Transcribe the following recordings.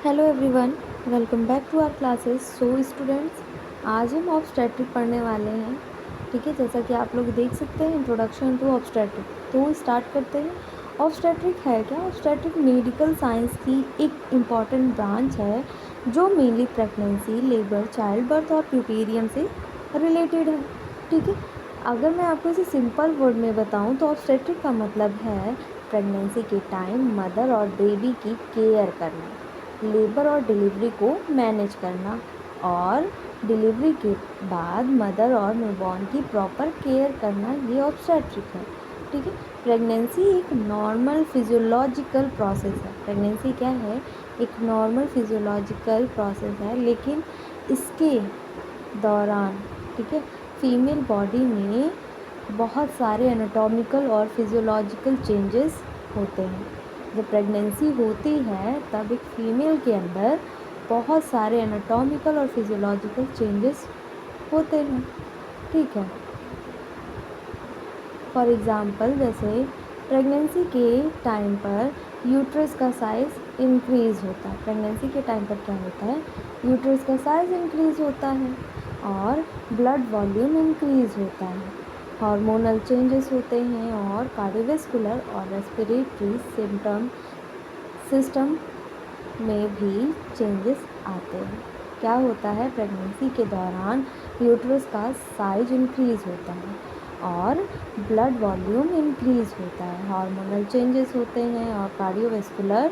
Hello everyone, welcome back to our classes. So students, आज हम obstetric पढ़ने वाले हैं। ठीक है, जैसा कि आप लोग देख सकते हैं, इंट्रोडक्शन टू ऑब्स्टेट्रिक। तो स्टार्ट करते हैं। ऑब्स्टेट्रिक है क्या? ऑब्स्टेट्रिक मेडिकल साइंस की एक इम्पॉर्टेंट ब्रांच है जो mainly pregnancy, labour, child birth और प्यूपेरियम से रिलेटेड है। ठीक है, अगर मैं आपको इसे सिंपल वर्ड में बताऊँ तो ऑब्स्टेट्रिक का मतलब है प्रेगनेंसी के टाइम मदर और बेबी की केयर करना, लेबर और डिलीवरी को मैनेज करना, और डिलीवरी के बाद मदर और न्यूबॉर्न की प्रॉपर केयर करना, ये ऑब्स्टेट्रिक है। ठीक है, प्रेगनेंसी एक नॉर्मल फिजियोलॉजिकल प्रोसेस है। प्रेगनेंसी क्या है? एक नॉर्मल फिजियोलॉजिकल प्रोसेस है, लेकिन इसके दौरान, ठीक है, फीमेल बॉडी में बहुत सारे एनाटॉमिकल और फिजियोलॉजिकल चेंजेस होते हैं। जब प्रेगनेंसी होती है तब एक फीमेल के अंदर बहुत सारे एनाटॉमिकल और फिजियोलॉजिकल चेंजेस होते हैं। ठीक है, फॉर एग्ज़ाम्पल जैसे प्रेगनेंसी के टाइम पर यूट्रस का साइज़ इंक्रीज़ होता है। प्रेगनेंसी के टाइम पर क्या होता है? यूट्रस का साइज़ इंक्रीज़ होता है और ब्लड वॉल्यूम इंक्रीज़ होता है, हार्मोनल चेंजेस होते हैं और कार्डियोवैस्कुलर और रेस्पिरेटरी सिस्टम में भी चेंजेस आते हैं। क्या होता है? प्रेगनेंसी के दौरान यूट्रस का साइज इंक्रीज़ होता है और ब्लड वॉल्यूम इंक्रीज़ होता है, हार्मोनल चेंजेस होते हैं और कार्डियोवैस्कुलर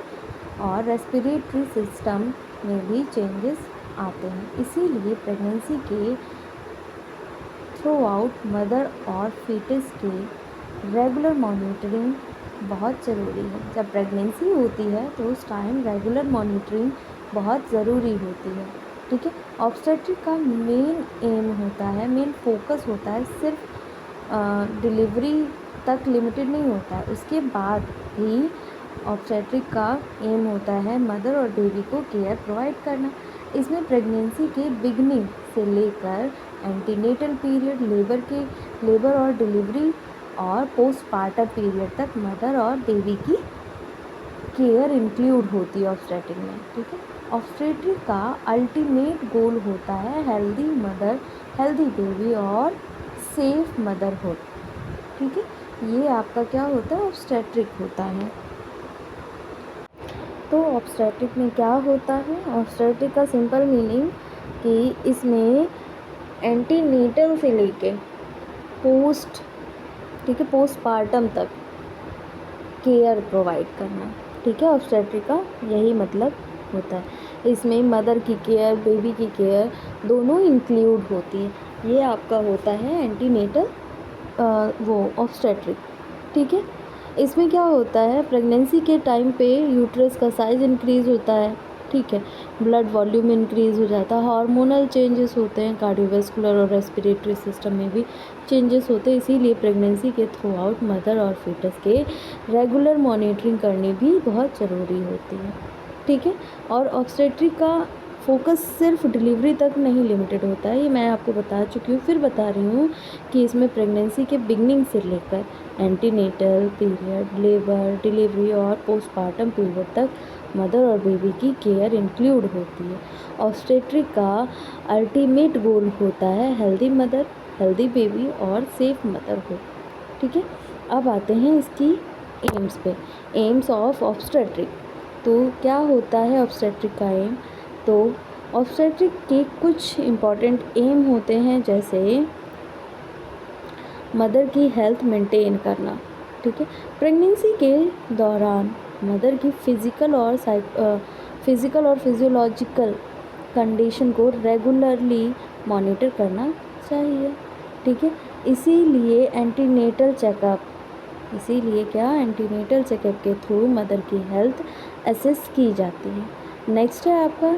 और रेस्पिरेटरी सिस्टम में भी चेंजेस आते हैं। इसीलिए प्रेगनेंसी के थ्रू आउट मदर और फीटस के रेगुलर मॉनिटरिंग बहुत ज़रूरी है। जब प्रेगनेंसी होती है तो उस टाइम रेगुलर मॉनिटरिंग बहुत ज़रूरी होती है। ठीक है, ऑब्स्टेट्रिक का मेन एम होता है, मेन फोकस होता है, सिर्फ डिलीवरी तक लिमिटेड नहीं होता है। उसके बाद भी ऑब्स्टेट्रिक का एम होता है मदर और बेबी को केयर प्रोवाइड करना। इसमें प्रेगनेंसी के बिगनिंग से लेकर एंटीनेटल पीरियड, लेबर और डिलीवरी और पोस्टपार्टम पीरियड तक मदर और बेबी की केयर इंक्लूड होती है ऑब्स्टेट्रिक में। ठीक है, ऑब्स्टेट्रिक का अल्टीमेट गोल होता है हेल्दी मदर, हेल्दी बेबी और सेफ मदरहुड। ठीक है, ये आपका क्या होता है? ऑब्स्टेट्रिक होता है। तो ऑब्स्टेट्रिक में क्या होता है? ऑब्स्टेट्रिक का सिंपल मीनिंग कि इसमें एंटीनेटल से लेके पोस्टपार्टम तक केयर प्रोवाइड करना। ठीक है, ऑब्स्टेट्रिक का यही मतलब होता है। इसमें मदर की केयर, बेबी की केयर दोनों इंक्लूड होती है। ये आपका होता है एंटीनेटल ऑब्स्टेट्रिक। ठीक है, इसमें क्या होता है? प्रेगनेंसी के टाइम पे यूट्रस का साइज़ इंक्रीज़ होता है। ठीक है, ब्लड वॉल्यूम इंक्रीज़ हो जाता है, हार्मोनल चेंजेस होते हैं, कार्डियोवैस्कुलर और रेस्पिरेटरी सिस्टम में भी चेंजेस होते हैं। इसीलिए प्रेगनेंसी के थ्रू आउट मदर और फीटस के रेगुलर मॉनिटरिंग करनी भी बहुत ज़रूरी होती है। ठीक है, और ऑब्स्टेट्रिक का फोकस सिर्फ डिलीवरी तक नहीं लिमिटेड होता है, ये मैं आपको बता चुकी हूँ, फिर बता रही हूँ कि इसमें प्रेगनेंसी के बिगनिंग से लेकर एंटीनेटल पीरियड, लेबर, डिलीवरी और पोस्टपार्टम पीरियड तक मदर और बेबी की केयर इंक्लूड होती है। ऑब्स्टेट्रिक का अल्टीमेट गोल होता है हेल्दी मदर, हेल्दी बेबी और सेफ मदरहुड। ठीक है, अब आते हैं इसकी एम्स पे। AIIMS of obstetric. तो क्या होता है ऑब्स्टेट्रिक का एम? तो ऑब्स्टेट्रिक के कुछ इम्पॉर्टेंट एम होते हैं, जैसे मदर की हेल्थ मेंटेन करना। ठीक है, प्रेगनेंसी के दौरान मदर की फ़िज़िकल और फिजियोलॉजिकल कंडीशन को रेगुलरली मॉनिटर करना चाहिए। ठीक है, इसीलिए एंटीनेटल चेकअप के थ्रू मदर की हेल्थ असेस की जाती है। नेक्स्ट है आपका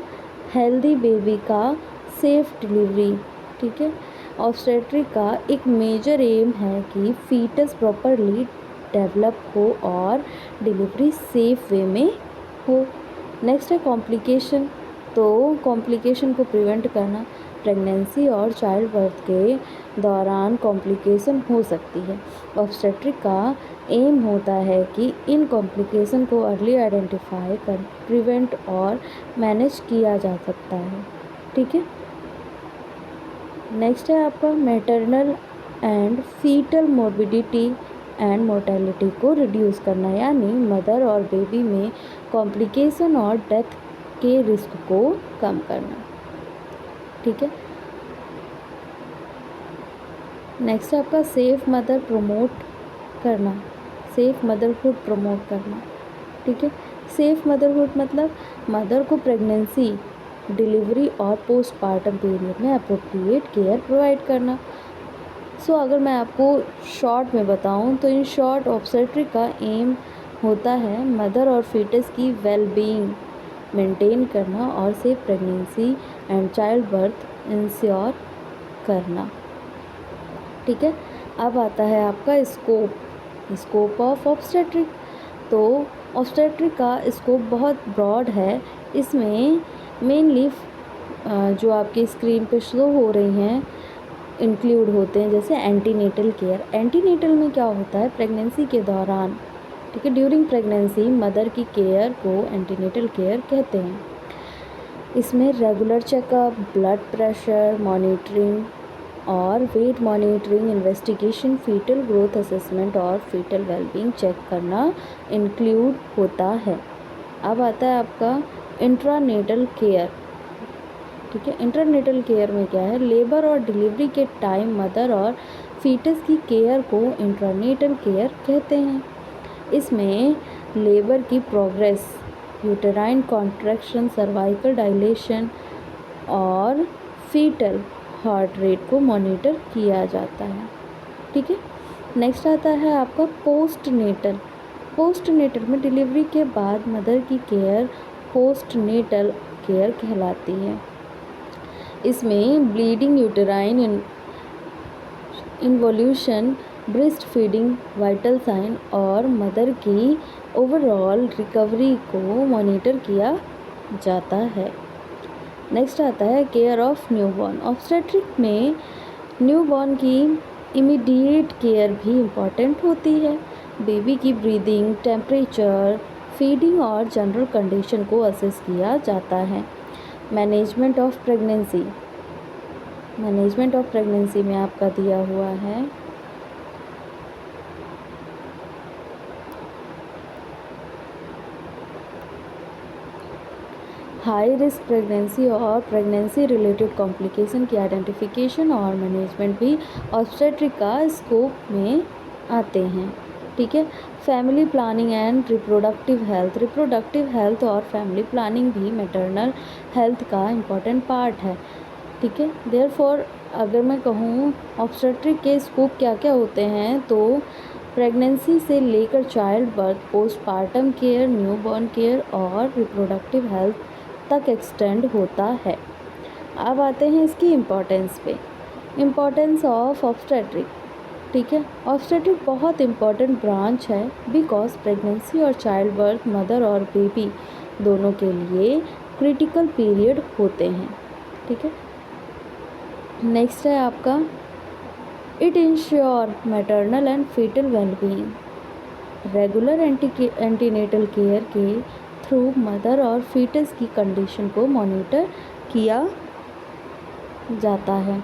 हेल्दी बेबी का सेफ डिलीवरी। ठीक है, ऑब्स्टेट्रिक का एक मेजर एम है कि फीटस प्रॉपरली डेवलप हो और डिलीवरी सेफ वे में हो। नेक्स्ट है कॉम्प्लिकेशन। तो कॉम्प्लिकेशन को प्रिवेंट करना। प्रेगनेंसी और चाइल्ड बर्थ के दौरान कॉम्प्लिकेशन हो सकती है। ऑब्स्टेट्रिक का एम होता है कि इन कॉम्प्लिकेशन को अर्ली आइडेंटिफाई कर प्रिवेंट और मैनेज किया जा सकता है। ठीक है। नेक्स्ट है आपका maternal and fetal morbidity and mortality को रिड्यूस करना, यानी मदर और बेबी में कॉम्प्लिकेशन और डेथ के रिस्क को कम करना। ठीक है। नेक्स्ट है आपका सेफ मदर प्रमोट करना, सेफ मदरहुड प्रमोट करना। ठीक है। सेफ मदरहुड मतलब मदर को प्रेगनेंसी, डिलीवरी और पोस्टपार्टम पीरियड में अप्रोप्रिएट केयर प्रोवाइड करना। सो अगर मैं आपको शॉर्ट में बताऊं तो इन शॉर्ट ऑब्स्टेट्रिक का एम होता है मदर और फीटस की वेल बीइंग मेंटेन करना और safe pregnancy and child birth ensure करना। ठीक है। अब आता है आपका स्कोप ऑफ ऑब्स्टेट्रिक। तो ऑब्स्टेट्रिक का स्कोप बहुत ब्रॉड है। इसमें मेनली जो आपकी स्क्रीन पे शो हो रही हैं इंक्लूड होते हैं, जैसे एंटीनेटल केयर। एंटीनेटल में क्या होता है, प्रेगनेंसी के दौरान, ठीक है, ड्यूरिंग प्रेगनेंसी मदर की केयर को एंटीनेटल केयर कहते हैं। इसमें regular checkup, blood pressure monitoring और weight monitoring, investigation, foetal growth assessment और फीटल वेलबींग चेक करना इंक्लूड होता है। अब आता है आपका इंट्रानेटल केयर। ठीक है। इंटरनेटल केयर में क्या है, लेबर और डिलीवरी के टाइम मदर और फीटस की केयर को इंट्रानेटल केयर कहते हैं। इसमें लेबर की progress, uterine contraction, cervical dilation और फीटल हार्ट रेट को मॉनिटर किया जाता है। ठीक है। नेक्स्ट आता है आपका पोस्टनेटल। पोस्टनेटल में डिलीवरी के बाद मदर की केयर पोस्टनेटल केयर कहलाती है। इसमें bleeding, uterine involution, breast feeding, vital sign और मदर की ओवरऑल रिकवरी को मॉनिटर किया जाता है। नेक्स्ट आता है केयर ऑफ न्यूबॉर्न। ऑब्स्टेट्रिक में न्यूबॉर्न की इमीडिएट केयर भी इम्पॉर्टेंट होती है। बेबी की ब्रीदिंग, टेम्परेचर, फीडिंग और जनरल कंडीशन को असेस किया जाता है। Management of pregnancy, management of pregnancy में आपका दिया हुआ है हाई रिस्क प्रेगनेंसी और प्रेगनेंसी रिलेटेड कॉम्प्लिकेशन की आइडेंटिफिकेशन और मैनेजमेंट भी ऑब्स्टेट्रिक का स्कोप में आते हैं। ठीक है। Family planning and reproductive health, reproductive health और फैमिली प्लानिंग भी मैटरनल हेल्थ का इम्पॉर्टेंट पार्ट है। ठीक है। देयरफॉर अगर मैं कहूँ ऑब्स्टेट्रिक के स्कोप क्या क्या होते हैं, तो प्रेगनेंसी से लेकर child birth, postpartum care, newborn care और रिप्रोडक्टिव हेल्थ तक एक्सटेंड होता है। अब आते हैं इसकी इम्पोर्टेंस पे। Importance of obstetric. ठीक है। ऑब्स्टेट्रिक बहुत इम्पॉर्टेंट ब्रांच है बिकॉज प्रेगनेंसी और चाइल्ड बर्थ मदर और बेबी दोनों के लिए क्रिटिकल पीरियड होते हैं। ठीक है। नेक्स्ट है आपका it ensure maternal and fetal wellbeing. Regular antenatal care के थ्रू मदर और फीटस की कंडीशन को मॉनिटर किया जाता है।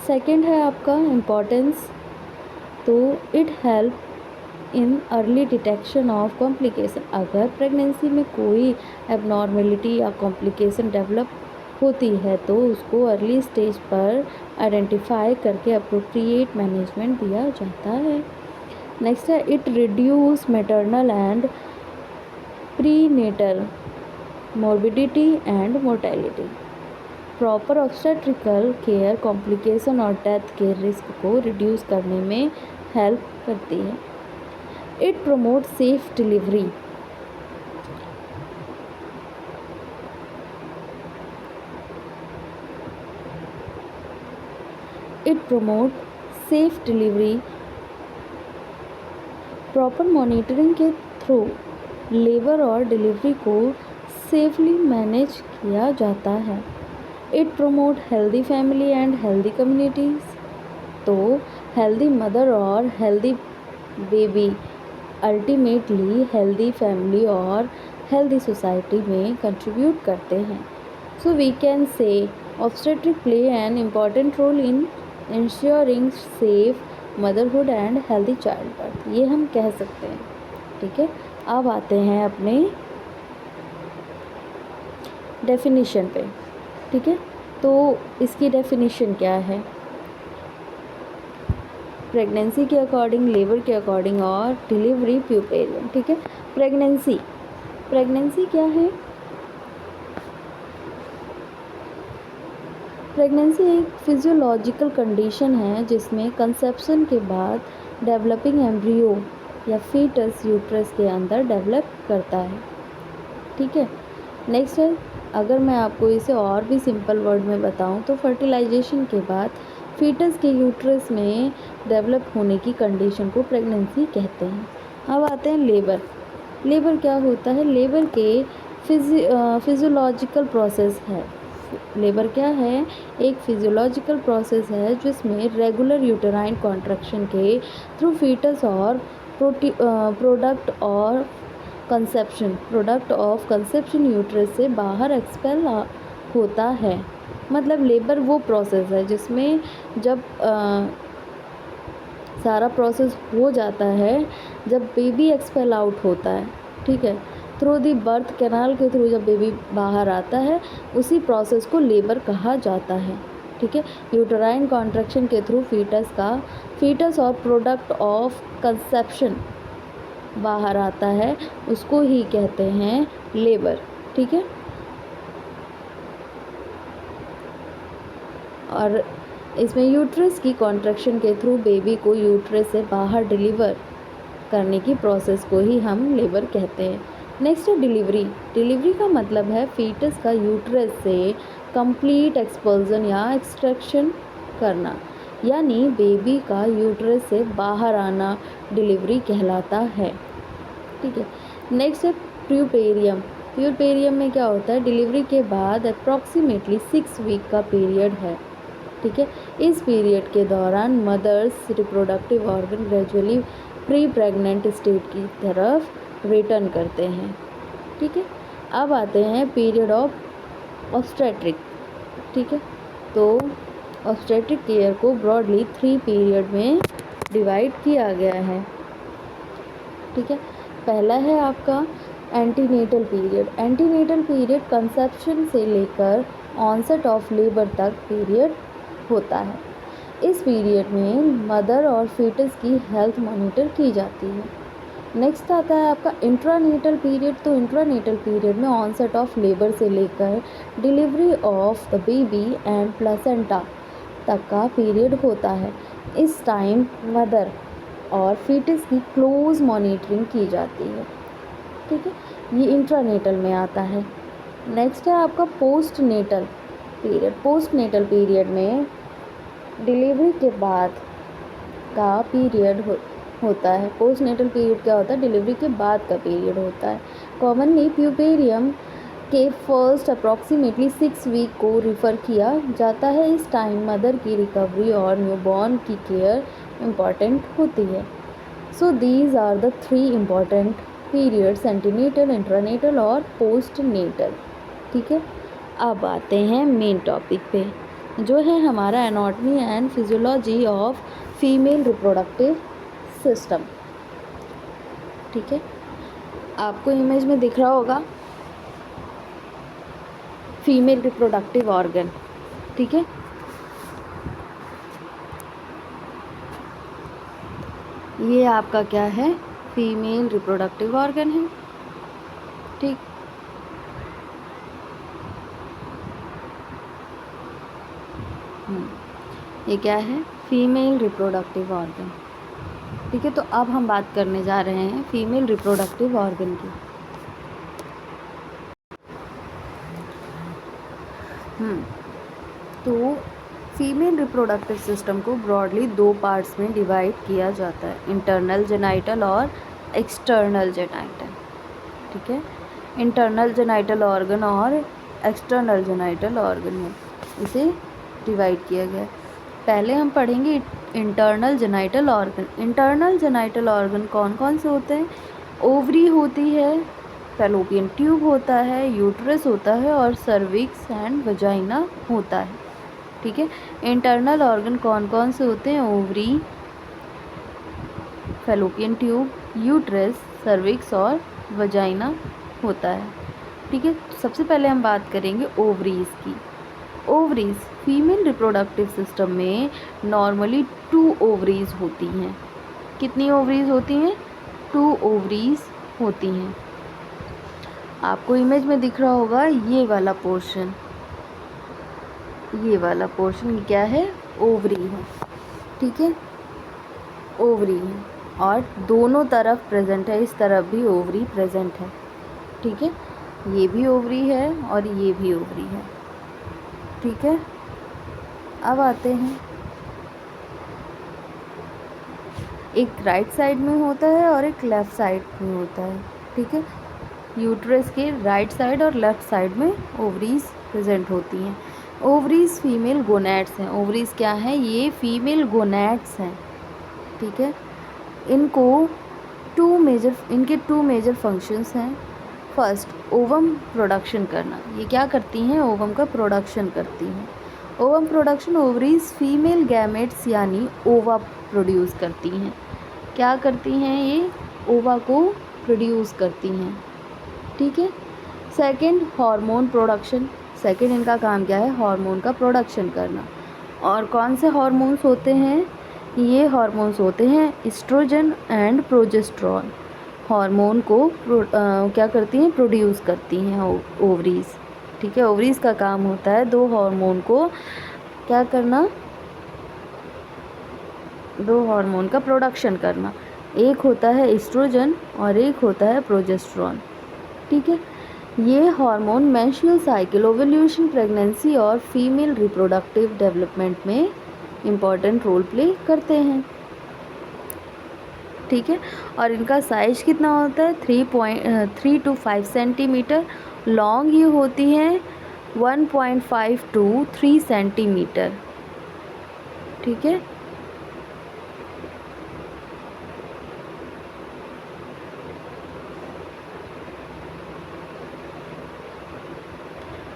सेकंड है आपका इम्पोर्टेंस, तो it help in early detection of complication. अगर प्रेगनेंसी में कोई एबनॉर्मेलिटी या कॉम्प्लिकेशन डेवलप होती है तो उसको अर्ली स्टेज पर आइडेंटिफाई करके अप्रोप्रिएट मैनेजमेंट दिया जाता है। नेक्स्ट है it reduce maternal and prenatal morbidity and mortality. Proper obstetrical care complication और डेथ के रिस्क को रिड्यूस करने में हेल्प करती है। It promote safe delivery. It promote safe delivery. Proper monitoring के थ्रू लेबर और डिलीवरी को सेफली मैनेज किया जाता है। It promote healthy family and healthy communities. तो हेल्दी मदर और healthy baby ultimately healthy family और हेल्दी सोसाइटी में कंट्रीब्यूट करते हैं। So we can say obstetric play an important role in ensuring safe motherhood and healthy child birth, ये हम कह सकते हैं। ठीक है, अब आते हैं अपने डेफिनेशन पे। ठीक है, तो इसकी डेफिनेशन क्या है? प्रेगनेंसी के अकॉर्डिंग, लेबर के अकॉर्डिंग और डिलीवरी प्यूपेरियम। ठीक है, प्रेगनेंसी क्या है? प्रेगनेंसी एक फिजियोलॉजिकल कंडीशन है जिसमें कंसेप्शन के बाद डेवलपिंग एम्ब्रियो या फीटस यूट्रस के अंदर डेवलप करता है। ठीक है, नेक्स्ट है, अगर मैं आपको इसे और भी सिंपल वर्ड में बताऊं तो फर्टिलाइजेशन के बाद फीटस के यूट्रस में डेवलप होने की कंडीशन को प्रेगनेंसी कहते हैं। अब आते हैं लेबर क्या होता है? लेबर के फिजियोलॉजिकल प्रोसेस है। लेबर क्या है? एक फिजियोलॉजिकल प्रोसेस है जिसमें रेगुलर यूटेराइन कॉन्ट्रैक्शन के थ्रू फीटस और प्रोडक्ट ऑफ कंसेप्शन यूट्रस से बाहर एक्सपेल होता है। मतलब लेबर वो प्रोसेस है जिसमें जब सारा प्रोसेस हो जाता है, जब बेबी एक्सपेल आउट होता है, ठीक है, थ्रू दी बर्थ कैनाल के थ्रू जब बेबी बाहर आता है, उसी प्रोसेस को लेबर कहा जाता है। ठीक है, यूटेराइन कॉन्ट्रैक्शन के थ्रू फीटस और प्रोडक्ट ऑफ कंसेप्शन बाहर आता है, उसको ही कहते हैं लेबर। ठीक है, और इसमें यूट्रस की कॉन्ट्रैक्शन के थ्रू बेबी को यूट्रस से बाहर डिलीवर करने की प्रोसेस को ही हम लेबर कहते हैं। नेक्स्ट है डिलीवरी का मतलब है फीटस का यूट्रस से कंप्लीट एक्सपल्जन या एक्सट्रैक्शन करना, यानी बेबी का यूट्रस से बाहर आना डिलीवरी कहलाता है। ठीक है, नेक्स्ट है प्यूपेरियम में क्या होता है? डिलीवरी के बाद अप्रॉक्सीमेटली 6 वीक का पीरियड है। ठीक है, इस पीरियड के दौरान mother's reproductive organ gradually pre pregnant state की तरफ रिटर्न करते हैं। ठीक है, अब आते हैं पीरियड ऑफ ऑब्स्टेट्रिक। ठीक है, तो ऑब्स्टेट्रिक केयर को ब्रॉडली 3 पीरियड में डिवाइड किया गया है। ठीक है, पहला है आपका एंटीनेटल पीरियड कंसेप्शन से लेकर ऑनसेट ऑफ लेबर तक पीरियड होता है। इस पीरियड में मदर और फीटस की हेल्थ मॉनिटर की जाती है। नेक्स्ट आता है आपका इंट्रानेटल पीरियड। तो इंट्रानेटल पीरियड में ऑनसेट ऑफ लेबर से लेकर delivery of the baby and placenta तक का पीरियड होता है। इस टाइम मदर और फीटस की क्लोज मॉनिटरिंग की जाती है। ठीक है, ये इंट्रानेटल में आता है। नेक्स्ट है आपका पोस्टनेटल पीरियड में डिलीवरी के बाद का पीरियड होता है। पोस्टनेटल पीरियड क्या होता है? डिलीवरी के बाद का पीरियड होता है। कॉमनली प्यूपेरियम के फर्स्ट अप्रॉक्सीमेटली 6 वीक को रिफ़र किया जाता है। इस टाइम मदर की रिकवरी और न्यूबॉर्न की केयर इम्पॉर्टेंट होती है। So these are the 3 important periods, antenatal, intranatal और पोस्टनेटल। ठीक है, अब आते हैं मेन टॉपिक पे, जो है हमारा anatomy and physiology of female reproductive system. ठीक है, आपको इमेज में दिख रहा होगा फीमेल रिप्रोडक्टिव ऑर्गन। ठीक है, ये आपका क्या है? फीमेल रिप्रोडक्टिव ऑर्गन है। ठीक, ये क्या है? Female reproductive organ. ठीक है, तो अब हम बात करने जा रहे हैं फीमेल रिप्रोडक्टिव ऑर्गन की। तो फीमेल रिप्रोडक्टिव सिस्टम को ब्रॉडली 2 पार्ट्स में डिवाइड किया जाता है, इंटरनल जेनाइटल और एक्सटर्नल जेनाइटल। ठीक है, इंटरनल जेनाइटल ऑर्गन और एक्सटर्नल जेनाइटल ऑर्गन में इसे डिवाइड किया गया है। पहले हम पढ़ेंगे internal genital organ. Internal genital organ कौन कौन से होते हैं? ओवरी होती है, फैलोपियन ट्यूब होता है, यूट्रस होता है और सर्विक्स एंड वजाइना होता है। ठीक है, इंटरनल ऑर्गन कौन कौन से होते हैं? Ovary, fallopian tube, uterus, cervix और वजाइना होता है। ठीक है, सबसे पहले हम बात करेंगे ओवरीज की। ओवरीज फीमेल रिप्रोडक्टिव सिस्टम में नॉर्मली 2 ओवरीज होती हैं। कितनी ओवरीज होती हैं? 2 ओवरीज होती हैं। आपको इमेज में दिख रहा होगा ये वाला पोर्शन, ये वाला पोर्शन क्या है? ओवरी है। ठीक है, ओवरी है और दोनों तरफ प्रेजेंट है, इस तरफ भी ओवरी प्रेजेंट है। ठीक है, ये भी ओवरी है और ये भी ओवरी है। ठीक है, अब आते हैं, एक राइट साइड में होता है और एक लेफ़्ट साइड में होता है। ठीक है, यूट्रस के राइट साइड और लेफ़्ट साइड में ओवरीज प्रेजेंट होती हैं। ओवरीज फीमेल गोनैड्स हैं। ओवरीज क्या हैं? ये फीमेल गोनैड्स हैं। ठीक है, इनके टू मेजर फंक्शंस हैं। फर्स्ट, ओवम प्रोडक्शन करना। ये क्या करती हैं? ओवम का प्रोडक्शन करती हैं। Ovum production, ovaries female gametes यानी ओवा प्रोड्यूस करती हैं। क्या करती हैं? ये ओवा को प्रोड्यूस करती हैं। ठीक है, सेकंड, हार्मोन प्रोडक्शन। सेकंड इनका काम क्या है? हार्मोन का प्रोडक्शन करना। और कौन से हार्मोन्स होते हैं? ये हार्मोन्स होते हैं एस्ट्रोजन एंड प्रोजेस्टेरॉन। हार्मोन को क्या करती हैं? प्रोड्यूस करती हैं ओवरीज। ठीक है, ओवरीज का काम होता है 2 हार्मोन को क्या करना? 2 हार्मोन का प्रोडक्शन करना। एक होता है एस्ट्रोजन और एक होता है प्रोजेस्टेरॉन। ठीक है, ये hormone menstrual cycle, ovulation, pregnancy और फीमेल रिप्रोडक्टिव डेवलपमेंट में इम्पॉर्टेंट रोल प्ले करते हैं। ठीक है, और इनका साइज कितना होता है? 3 to 5 सेंटीमीटर। लॉन्ग ये होती हैं 1.5 to 3 सेंटीमीटर। ठीक है,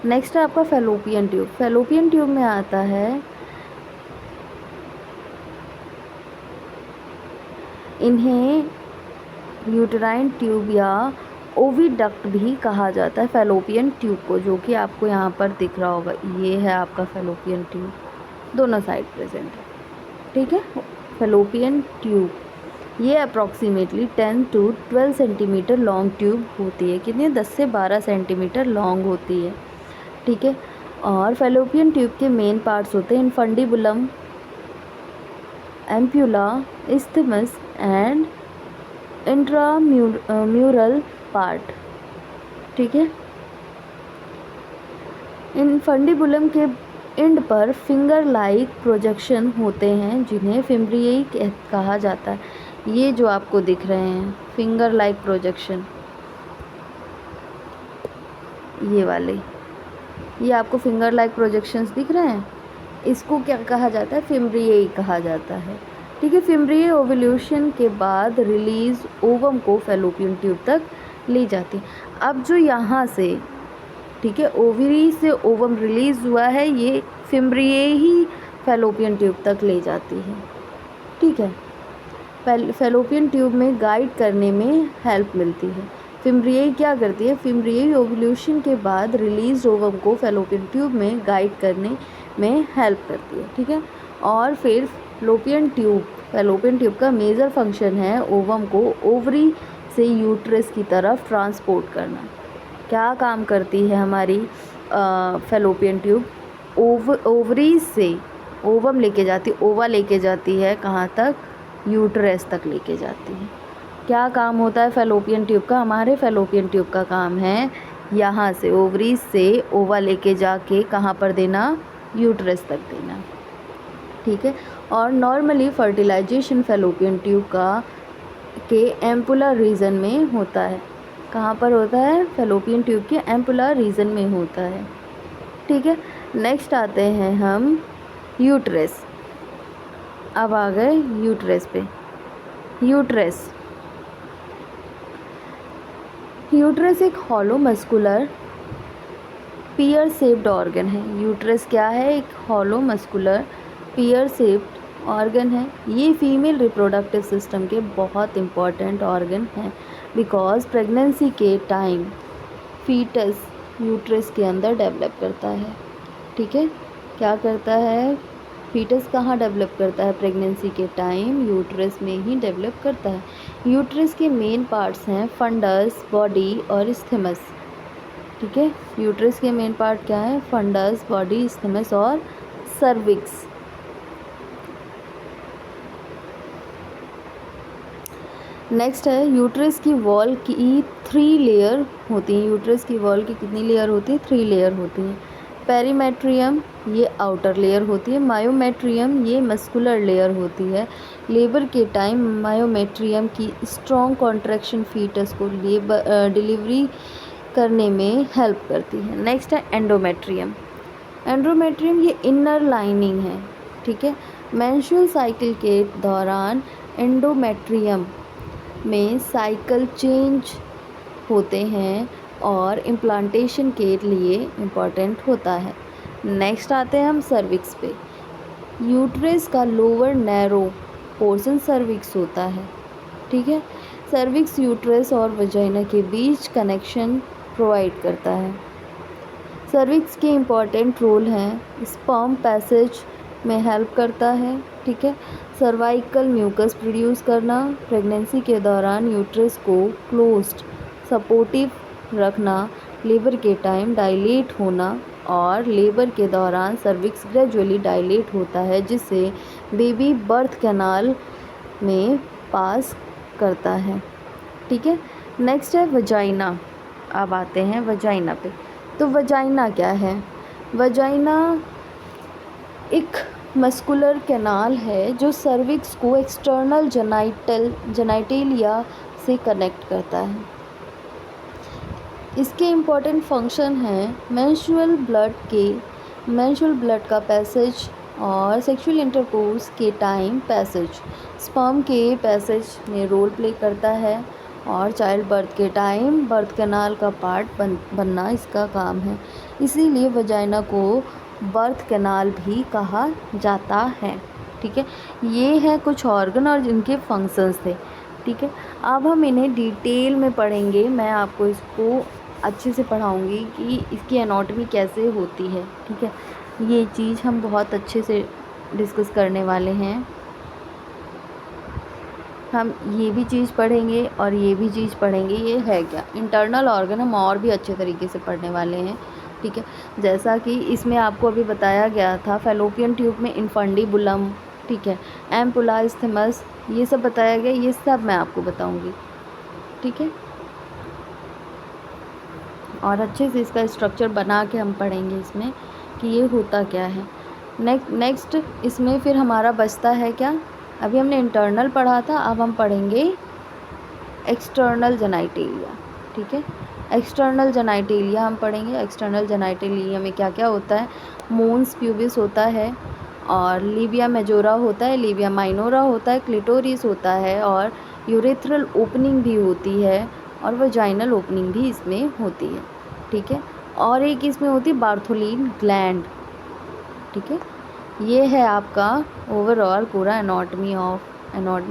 नेक्स्ट है आपका फैलोपियन ट्यूब। फैलोपियन ट्यूब में आता है, इन्हें यूटेराइन ट्यूब या ओविडक्ट भी कहा जाता है। फैलोपियन ट्यूब को, जो कि आपको यहाँ पर दिख रहा होगा, ये है आपका फैलोपियन ट्यूब, दोनों साइड प्रेजेंट है। ठीक है, फैलोपियन ट्यूब ये approximately 10 to 12 centimetre long tube होती है। कितनी? 10 से 12 सेंटीमीटर लॉन्ग होती है। ठीक है, और फैलोपियन ट्यूब के मेन पार्ट्स होते हैं infundibulum, ampulla, isthmus and intramural part. ठीक है, इनफंडिबुलम के एंड पर फिंगर लाइक प्रोजेक्शन होते हैं जिन्हें फिम्ब्रियाई कहा जाता है। ये जो आपको दिख रहे हैं फिंगर लाइक प्रोजेक्शन, ये वाले, ये आपको फिंगर लाइक प्रोजेक्शंस दिख रहे हैं, इसको क्या कहा जाता है? फिम्ब्रियाई कहा जाता है। ठीक है, फिम्ब्रियाई ओव्यूलेशन के बाद रिलीज ओवम को फैलोपियन ट्यूब तक ले जाती है। अब जो यहाँ से, ठीक है, ओवरी से ओवम रिलीज हुआ है, ये फिम्ब्रियाई ही फैलोपियन ट्यूब तक ले जाती है। ठीक है, फैलोपियन ट्यूब में गाइड करने में हेल्प मिलती है। फिम्ब्रियाई क्या करती है? फिम्ब्रियाई ओव्यूलेशन के बाद रिलीज ओवम को फैलोपियन ट्यूब में गाइड करने में हेल्प करती है। ठीक है, और फिर फैलोपियन ट्यूब का मेजर फंक्शन है ओवम को ओवरी से यूट्रस की तरफ ट्रांसपोर्ट करना। क्या काम करती है हमारी फैलोपियन ट्यूब? ओवरी से ओवम लेके जाती, ओवा लेके जाती है कहाँ तक? यूट्रस तक लेके जाती है। क्या काम होता है फैलोपियन ट्यूब का? हमारे फैलोपियन ट्यूब का काम है यहाँ से ओवरी से ओवा लेके जाके कहाँ पर देना? यूट्रस तक देना। ठीक है, और नॉर्मली फर्टिलाइजेशन फैलोपियन ट्यूब के एम्पुलर रीजन में होता है। कहाँ पर होता है? फैलोपियन ट्यूब के एम्पुलर रीजन में होता है। ठीक है। नेक्स्ट आते हैं हम यूट्रस। अब आ गए यूट्रस पे। यूट्रस एक hollow muscular pear shaped organ है। यूट्रस क्या है? एक hollow muscular pear shaped organ है। ये फीमेल रिप्रोडक्टिव सिस्टम के बहुत इम्पॉर्टेंट ऑर्गन हैं बिकॉज प्रेगनेंसी के टाइम फीटस यूट्रस के अंदर डेवलप करता है। ठीक है, क्या करता है? फीटस कहाँ डेवलप करता है? प्रेगनेंसी के टाइम यूट्रस में ही डेवलप करता है। यूट्रस के मेन पार्ट्स हैं फंडस, बॉडी और इस्थेमस। ठीक है, यूट्रस के मेन पार्ट क्या है? फंडस, बॉडी, इस्थेमस और सर्विक्स। नेक्स्ट है यूट्रस की वॉल की 3 लेयर होती हैं। यूट्रस की वॉल की कितनी लेयर होती है? 3 लेयर होती हैं। पेरीमेट्रियम ये आउटर लेयर होती है। मायोमेट्रियम ये मस्कुलर लेयर होती है। लेबर के टाइम मायोमेट्रियम की स्ट्रॉन्ग कॉन्ट्रैक्शन फीटस को डिलीवरी करने में हेल्प करती है। नेक्स्ट है एंडोमेट्रियम। एंडोमेट्रियम ये इनर लाइनिंग है। ठीक है, मेंस्ट्रुअल साइकिल के दौरान एंडोमेट्रियम में साइकिल चेंज होते हैं और इम्प्लांटेशन के लिए इम्पॉर्टेंट होता है। नेक्स्ट आते हैं हम सर्विक्स पे। यूट्रस का लोअर नैरो पोर्शन सर्विक्स होता है। ठीक है, सर्विक्स यूट्रस और वजाइना के बीच कनेक्शन प्रोवाइड करता है। सर्विक्स के इम्पॉर्टेंट रोल हैं स्पर्म पैसेज में हेल्प करता है। ठीक है, सर्वाइकल म्यूकस प्रोड्यूस करना, प्रेगनेंसी के दौरान यूट्रस को क्लोज्ड सपोर्टिव रखना, लेबर के टाइम डायलेट होना और लेबर के दौरान सर्विक्स ग्रेजुअली डायलेट होता है जिससे बेबी बर्थ कैनाल में पास करता है। ठीक है, नेक्स्ट है वजाइना। अब आते हैं वजाइना पे। तो वजाइना क्या है? वजाइना एक मस्कुलर कैनाल है जो सर्विक्स को एक्सटर्नल जेनाइटेलिया से कनेक्ट करता है। इसके इम्पॉर्टेंट फंक्शन हैं मेंस्ट्रुअल ब्लड का पैसेज और सेक्सुअल इंटरकोर्स के टाइम पैसेज, स्पर्म के पैसेज में रोल प्ले करता है और चाइल्ड बर्थ के टाइम बर्थ कैनाल का पार्ट बनना इसका काम है। इसीलिए वजाइना को बर्थ कैनाल भी कहा जाता है। ठीक है, ये है कुछ ऑर्गन और जिनके फंक्शंस थे। ठीक है, अब हम इन्हें डिटेल में पढ़ेंगे। मैं आपको इसको अच्छे से पढ़ाऊँगी कि इसकी एनाटॉमी कैसे होती है। ठीक है, ये चीज़ हम बहुत अच्छे से डिस्कस करने वाले हैं। हम ये भी चीज़ पढ़ेंगे और ये भी चीज़ पढ़ेंगे। ये है क्या? इंटरनल ऑर्गन हम और भी अच्छे तरीके से पढ़ने वाले हैं। ठीक है, जैसा कि इसमें आपको अभी बताया गया था फैलोपियन ट्यूब में इन्फंडिबुलम, ठीक है, एम्पुला, इस्थेमस, ये सब बताया गया। ये सब मैं आपको बताऊंगी। ठीक है, और अच्छे से इसका स्ट्रक्चर बना के हम पढ़ेंगे इसमें कि ये होता क्या है। नेक्स्ट इसमें फिर हमारा बचता है क्या? अभी हमने इंटरनल पढ़ा था, अब हम पढ़ेंगे एक्सटर्नल जेनाइटेलिया। ठीक है, एक्सटर्नल जेनाइटेलिया हम पढ़ेंगे। एक्सटर्नल जेनाइटेलिया में क्या क्या होता है? मोन्स प्यूबिस होता है और लीबिया मेजोरा होता है, लीबिया माइनोरा होता है, क्लिटोरिस होता है और यूरेथ्रल ओपनिंग भी होती है और वजाइनल ओपनिंग भी इसमें होती है। ठीक है, और एक इसमें होती है बार्थोलिन ग्लैंड। ठीक है, ये है आपका ओवरऑल पूरा anatomy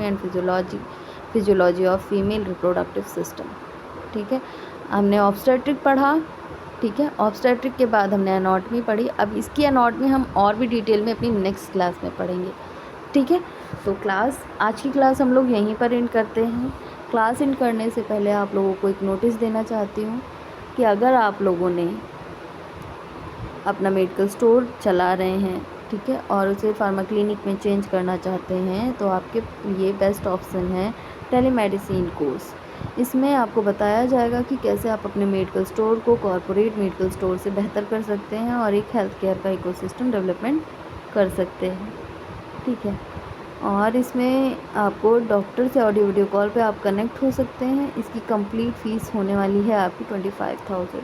and physiology of female reproductive system. ठीक है, हमने ऑब्स्टेट्रिक पढ़ा। ठीक है, ऑब्स्टेट्रिक के बाद हमने एनाटॉमी पढ़ी। अब इसकी एनाटॉमी हम और भी डिटेल में अपनी नेक्स्ट क्लास में पढ़ेंगे। ठीक है, तो आज की क्लास हम लोग यहीं पर एंड करते हैं। क्लास एंड करने से पहले आप लोगों को एक नोटिस देना चाहती हूँ कि अगर आप लोगों ने अपना मेडिकल स्टोर चला रहे हैं, ठीक है, और उसे फार्मा क्लिनिक में चेंज करना चाहते हैं तो आपके लिए बेस्ट ऑप्शन है टेलीमेडिसिन कोर्स। इसमें आपको बताया जाएगा कि कैसे आप अपने मेडिकल स्टोर को कॉरपोरेट मेडिकल स्टोर से बेहतर कर सकते हैं और एक हेल्थ केयर का इकोसिस्टम डेवलपमेंट कर सकते हैं। ठीक है, और इसमें आपको डॉक्टर से ऑडियो वीडियो कॉल पे आप कनेक्ट हो सकते हैं। इसकी कंप्लीट फ़ीस होने वाली है आपकी 25,000।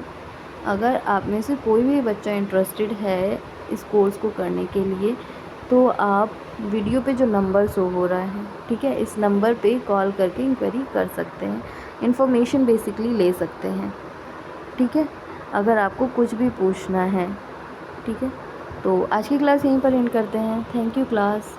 अगर आप में से कोई भी बच्चा इंटरेस्टेड है इस कोर्स को करने के लिए तो आप वीडियो पे जो नंबर शो हो रहा है, ठीक है, इस नंबर पे कॉल करके इंक्वायरी कर सकते हैं, इन्फॉर्मेशन बेसिकली ले सकते हैं, ठीक है, अगर आपको कुछ भी पूछना है, ठीक है। तो आज की क्लास यहीं पर एंड करते हैं। Thank you class.